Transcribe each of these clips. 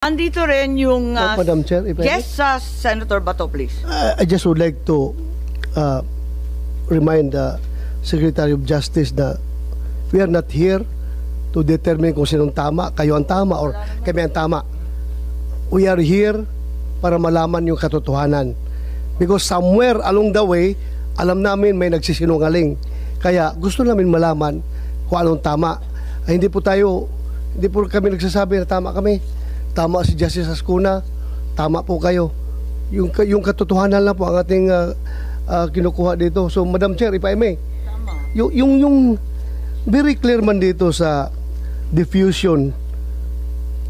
Andito rin yung Madam Chair, if I may. yes, Senator Bato, please. I just would like to remind the Secretary of Justice that we are not here to determine kung sinong tama, kayo ang tama, or kami ang tama. We are here para malaman yung katotohanan. Because somewhere along the way, alam namin may nagsisinungaling. Kaya gusto namin malaman kung anong tama. Ay, hindi po kami nagsasabi na tama kami. Tama si Justice Ascuna, tama po kayo. Yung katotohanan lang po ang ating kinukuha dito. So, Madam Chair, if I may, yung very clear man dito sa diffusion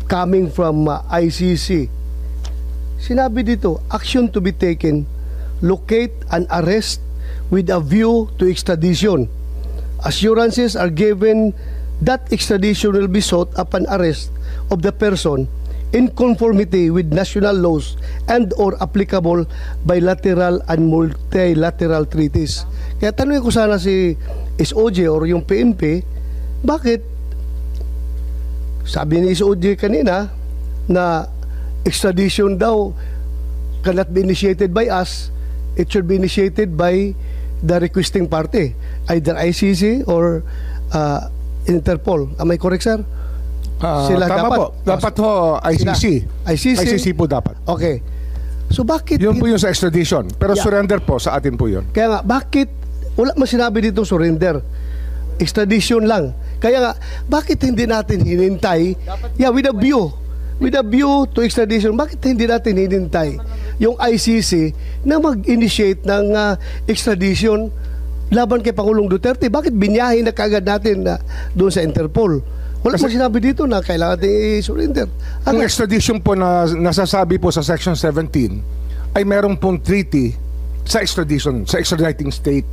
coming from ICC, sinabi dito, action to be taken, locate and arrest with a view to extradition. Assurances are given that extradition will be sought upon arrest of the person in conformity with national laws and or applicable bilateral and multilateral treaties. Kaya tanungin ko sana si SOJ or yung PNP, bakit sabi ni SOJ kanina na extradition daw cannot be initiated by us, it should be initiated by the requesting party, either ICC or Interpol. Am I correct, sir? Sila tama dapat po. Dapat ho ICC. ICC po dapat. Okay. So bakit Yun po yung sa extradition. Pero Yeah. surrender po sa atin po yun. Kaya nga, bakit wala man sinabi dito surrender? Extradition lang. Kaya nga, bakit hindi natin hinintay? With a view to extradition, bakit hindi natin hinintay yung ICC na mag-initiate ng extradition laban kay Pangulong Duterte? Bakit binyahin na kagad natin doon sa Interpol? Wala mo sinabi dito na kailangan natin i-surrender. Ang extradition po na nasasabi po sa Section 17 ay merong pong treaty sa extradition, sa extraditing state.